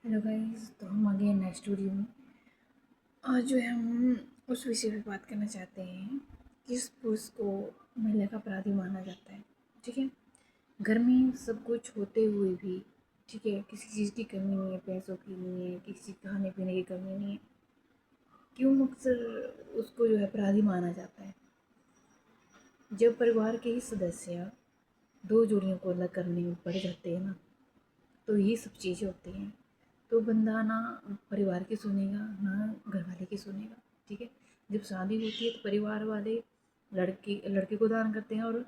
Hello guys, तो हम आ गए नेक्स्ट वीडियो में। आज जो है हम उस विषय पे बात करना चाहते हैं किस पुरुष को महिला का अपराधी माना जाता है। ठीक है, घर में सब कुछ होते हुए भी, ठीक है, किसी चीज़ की कमी नहीं है, पैसों की नहीं है, किसी खाने पीने की कमी नहीं है, क्यों अक्सर उसको जो है अपराधी माना जाता है। जब परिवार के ही सदस्य दो जोड़ियों को अलग करने में पड़ जाते हैं ना, तो ये सब चीज़ें होती हैं। तो बंदा ना परिवार की सुनेगा ना घर वाले की सुनेगा। ठीक है, जब शादी होती है तो परिवार वाले लड़के को दान करते हैं, और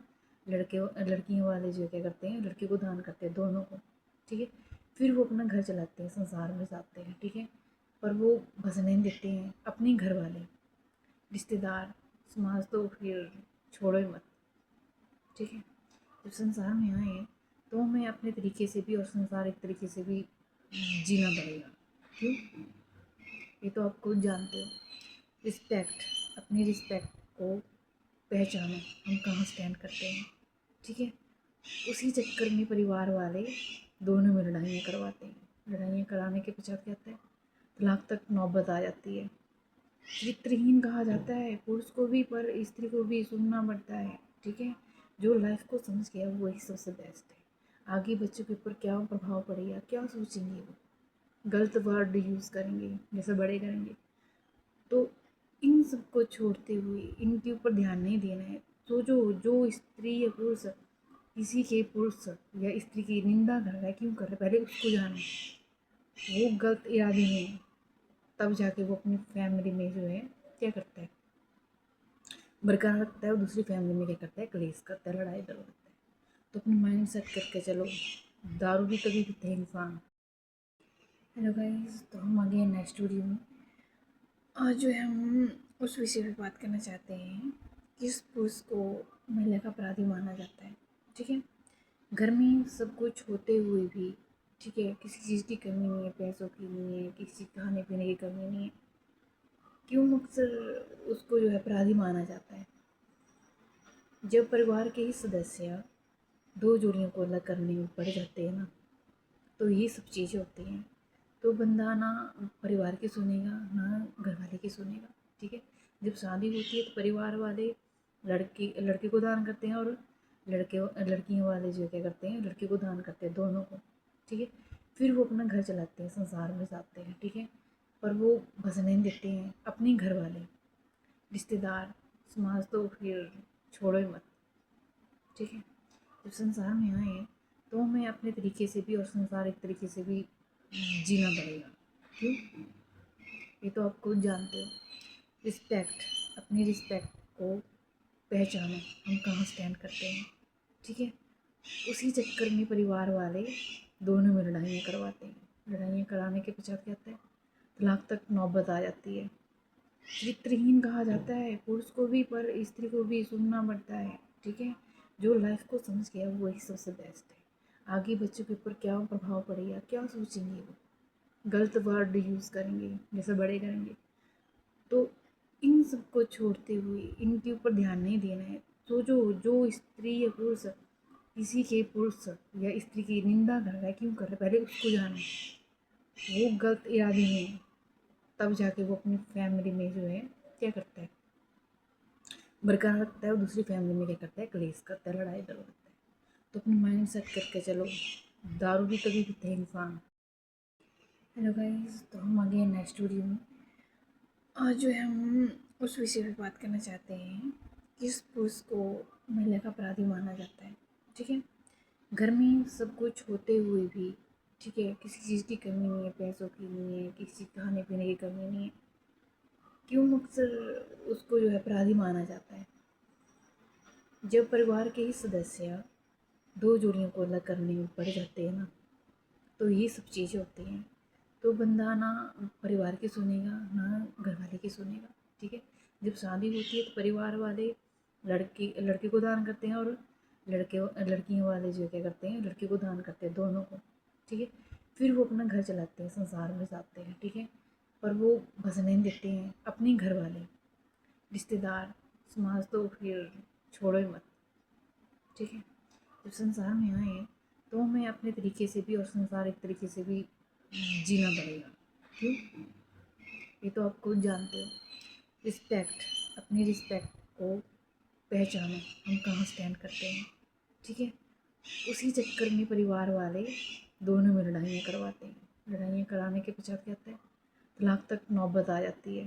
लड़कियों वाले जो क्या करते हैं, लड़के को दान करते हैं, दोनों को। ठीक है, फिर वो अपना घर चलाते हैं, संसार में जाते हैं। ठीक है, पर वो बसने नहीं देते हैं अपने घर वाले, रिश्तेदार, समाज तो फिर छोड़ो ही मत। ठीक है, जब संसार में आए तो हमें अपने तरीके से भी और संसारिक तरीके से भी जीना पड़ेगा। क्यों? ये तो आप खुद जानते हो। रिस्पेक्ट, अपनी रिस्पेक्ट को पहचानो, हम कहाँ स्टैंड करते हैं। ठीक है, उसी चक्कर में परिवार वाले दोनों में लड़ाइयाँ करवाते हैं। लड़ाइयाँ कराने के पश्चात क्या होता है, तलाक तक नौबत आ जाती है। चरित्रहीन कहा जाता है पुरुष को भी, पर स्त्री को भी सुनना पड़ता है। ठीक है, जो लाइफ को समझ गया वही सबसे बेस्ट है। आगे बच्चों के ऊपर क्या प्रभाव पड़ेगा, क्या सोचेंगे, वो गलत वर्ड यूज़ करेंगे जैसे बड़े करेंगे। तो इन सब को छोड़ते हुए इनके ऊपर ध्यान नहीं देना है। तो जो जो स्त्री या पुरुष किसी के पुरुष या स्त्री की निंदा कर रहा है, क्यों कर रहा है, पहले उसको जाने। वो गलत इरादे में है, तब जाके वो अपनी फैमिली में जो है क्या करता है, बरकरार रखता है, और दूसरी फैमिली में क्या करता है, कलेश करता है, लड़ाई करवाता है। तो अपनी माइंड सेट करके चलो, दारू भी तभी पीते हैं इंसान। हेलो गाइस, तो हम आ गए नेक्स्ट वीडियो में। आज जो है हम उस विषय पे बात करना चाहते हैं किस पुरुष को महिला का अपराधी माना जाता है। ठीक है, घर में सब कुछ होते हुए भी, ठीक है, किसी चीज़ की कमी नहीं है, पैसों की नहीं है, किसी खाने पीने की कमी नहीं है, क्यों अक्सर उसको जो है अपराधी माना जाता है। जब परिवार के ही सदस्य दो जोड़ियों को अलग करने में पड़ जाते हैं ना, तो ये सब चीज़ें होती हैं। तो बंदा ना परिवार की सुनेगा ना घर वाले की सुनेगा। ठीक है, जब शादी होती है तो परिवार वाले लड़के को दान करते हैं, और लड़कियों वाले जो क्या करते हैं, लड़के को दान करते हैं, दोनों को। ठीक है, फिर वो अपना घर चलाते हैं, संसार में जाते हैं। ठीक है, पर वो बसने नहीं देते हैं अपने घर वाले, रिश्तेदार, समाज तो फिर छोड़ो ही मत। ठीक है, जब संसार में आए तो हमें अपने तरीके से भी और संसारिक तरीके से भी जीना पड़ेगा। क्यों? ये तो आप खुद जानते हो। रिस्पेक्ट, अपनी रिस्पेक्ट को पहचानो, हम कहाँ स्टैंड करते हैं। ठीक है, उसी चक्कर में परिवार वाले दोनों में लड़ाइयाँ करवाते हैं। लड़ाइयाँ कराने के पश्चात क्या होता है, तलाक तक नौबत आ जाती है। चरित्रहीन कहा जाता है पुरुष को भी, पर स्त्री को भी सुनना पड़ता है। ठीक है, जो लाइफ को समझ गया वही सबसे बेस्ट है। आगे बच्चों के ऊपर क्या प्रभाव पड़ेगा, क्या सोचेंगे, वो गलत वर्ड यूज़ करेंगे जैसे बड़े करेंगे। तो इन सब को छोड़ते हुए इनके ऊपर ध्यान नहीं देना है। तो जो जो स्त्री या पुरुष किसी के पुरुष या स्त्री की निंदा कर रहा है, क्यों कर रहा है, पहले उसको जाने। वो गलत इरादे में है, तब जाके वो अपनी फैमिली में जो है क्या करता है, बरकरार रखता है, और दूसरी फैमिली में क्या करता है, कलेश करता है, लड़ाई करवाता है। तो अपनी माइंड सेट करके चलो, दारू भी तभी पीते हैं इंसान। हेलो गाइस, तो हम आ गए नेक्स्ट वीडियो में। आज जो है हम उस विषय पे बात करना चाहते हैं किस पुरुष को महिला का अपराधी माना जाता है। ठीक है, घर में सब कुछ होते हुए भी, ठीक है, किसी चीज़ की कमी नहीं है, पैसों की नहीं है, किसी खाने पीने की कमी नहीं है, क्यों अक्सर उसको जो है अपराधी माना जाता है। जब परिवार के ही सदस्य दो जोड़ियों को अलग करने में पड़ जाते हैं ना, तो ये सब चीज़ें होती हैं। तो बंदा ना परिवार की सुनेगा ना घर वाले की सुनेगा। ठीक है, जब शादी होती है तो परिवार वाले लड़के को दान करते हैं, और लड़कियों वाले जो क्या करते हैं, लड़के को दान करते हैं, दोनों को। ठीक है, फिर वो अपना घर चलाते हैं, संसार में जाते हैं। ठीक है, पर वो बसने नहीं देते हैं अपने घर वाले, रिश्तेदार, समाज तो फिर छोड़ो ही मत। ठीक है, जब संसार में आए तो हमें अपने तरीके से भी और संसारिक तरीके से भी जीना पड़ेगा। क्यों? ये तो आप खुद जानते हो। रिस्पेक्ट, अपनी रिस्पेक्ट को पहचानो, हम कहाँ स्टैंड करते हैं। ठीक है, उसी चक्कर में परिवार वाले दोनों में लड़ाइयाँ करवाते हैं। लड़ाइयाँ कराने के पश्चात क्या होता है, तलाक तक नौबत आ जाती है।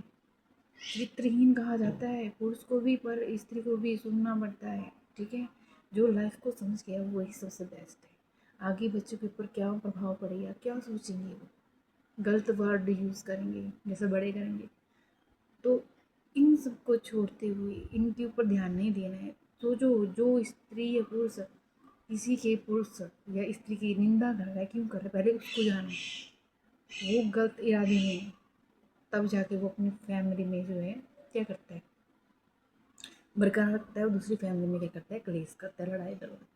चरित्रहीन कहा जाता है पुरुष को भी, पर स्त्री को भी सुनना पड़ता है। ठीक है, जो लाइफ को समझ गया वही सबसे बेस्ट है। आगे बच्चों के ऊपर क्या प्रभाव पड़ेगा, क्या सोचेंगे, वो गलत वर्ड यूज़ करेंगे जैसे बड़े करेंगे। तो इन सबको छोड़ते हुए इनके ऊपर ध्यान नहीं देना है। तो जो जो स्त्री या पुरुष किसी के पुरुष या स्त्री की निंदा कर रहा है, क्यों कर रहा है, पहले उसको जानो। वो गलत इरादे में है, तब जाके वो अपनी फैमिली में जो है क्या करता है, बरकरार रखता है। और दूसरी फैमिली में क्या करता है, क्लेश करता है, लड़ाई करवाता है।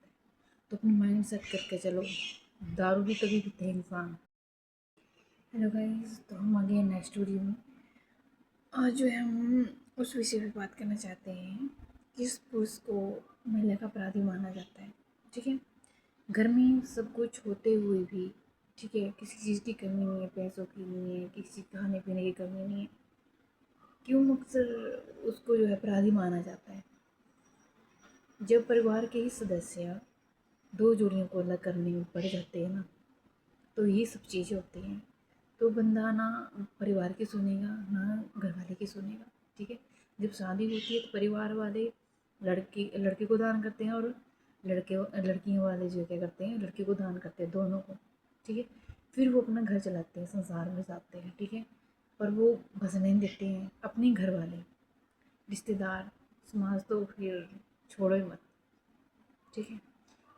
तो अपनी माइंड सेट करके चलो। दारू भी तभी पीते हैं इंसान। हेलो गाइस, तो हम आ गए नेक्स्ट वीडियो में। आज जो है हम उस विषय पे बात करना चाहते हैं, किस पुरुष को महिला का अपराधी माना जाता है। ठीक है, घर में सब कुछ होते हुए भी, ठीक है, किसी चीज़ की कमी नहीं है, पैसों की नहीं है, किसी खाने पीने की कमी नहीं है, क्यों अक्सर उसको जो है अपराधी माना जाता है। जब परिवार के ही सदस्य दो जोड़ियों को अलग करने में पड़ जाते हैं ना, तो ये सब चीज़ें होती हैं। तो बंदा ना परिवार की सुनेगा ना घर वाले की सुनेगा। ठीक है, जब शादी होती है तो परिवार वाले लड़के को दान करते हैं, और लड़कियों वाले जो क्या करते हैं, लड़के को दान करते हैं, दोनों को। ठीक है, फिर वो अपना घर चलाते हैं, संसार में जाते हैं। ठीक है, पर वो बसने नहीं देते हैं अपने घर वाले, रिश्तेदार, समाज तो फिर छोड़ो ही मत। ठीक है,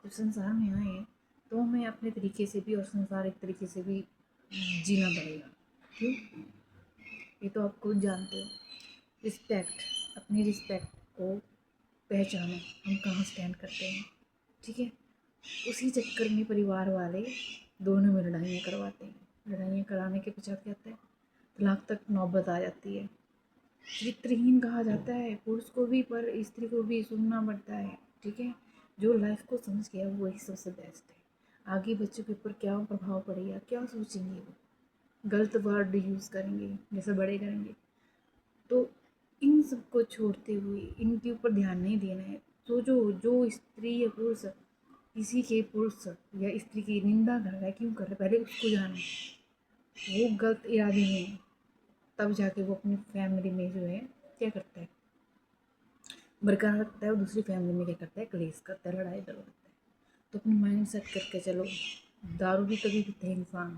जब संसार में आए तो हमें अपने तरीके से भी और संसारिक तरीके से भी जीना पड़ेगा। क्यों? ये तो आप खुद जानते हो। रिस्पेक्ट, अपनी रिस्पेक्ट को पहचानो, हम कहाँ स्टैंड करते हैं। ठीक है, उसी चक्कर में परिवार वाले दोनों में लड़ाइयाँ करवाते हैं। लड़ाइयाँ कराने के पश्चात क्या होता है, तलाक तक नौबत आ जाती है। चरित्रहीन कहा जाता है पुरुष को भी, पर स्त्री को भी सुनना पड़ता है। ठीक है, जो लाइफ को समझ गया वही सबसे बेस्ट है। आगे बच्चों के ऊपर क्या प्रभाव पड़ेगा, क्या सोचेंगे, वो गलत वर्ड यूज़ करेंगे जैसे बड़े करेंगे। तो इन सबको छोड़ते हुए इनके ऊपर ध्यान नहीं देना है। तो जो जो स्त्री या पुरुष किसी के पुरुष या स्त्री की निंदा कर रहा है, क्यों कर रहा है, पहले उसको जानो। वो गलत इरादे में है, तब जाके वो अपनी फैमिली में जो है क्या करता है, बरकरार रखता है। और दूसरी फैमिली में क्या करता है, क्लेश करता है, लड़ाई करवाता है। तो अपनी माइंड सेट करके चलो। दारू भी तभी पीते हैं इंसान।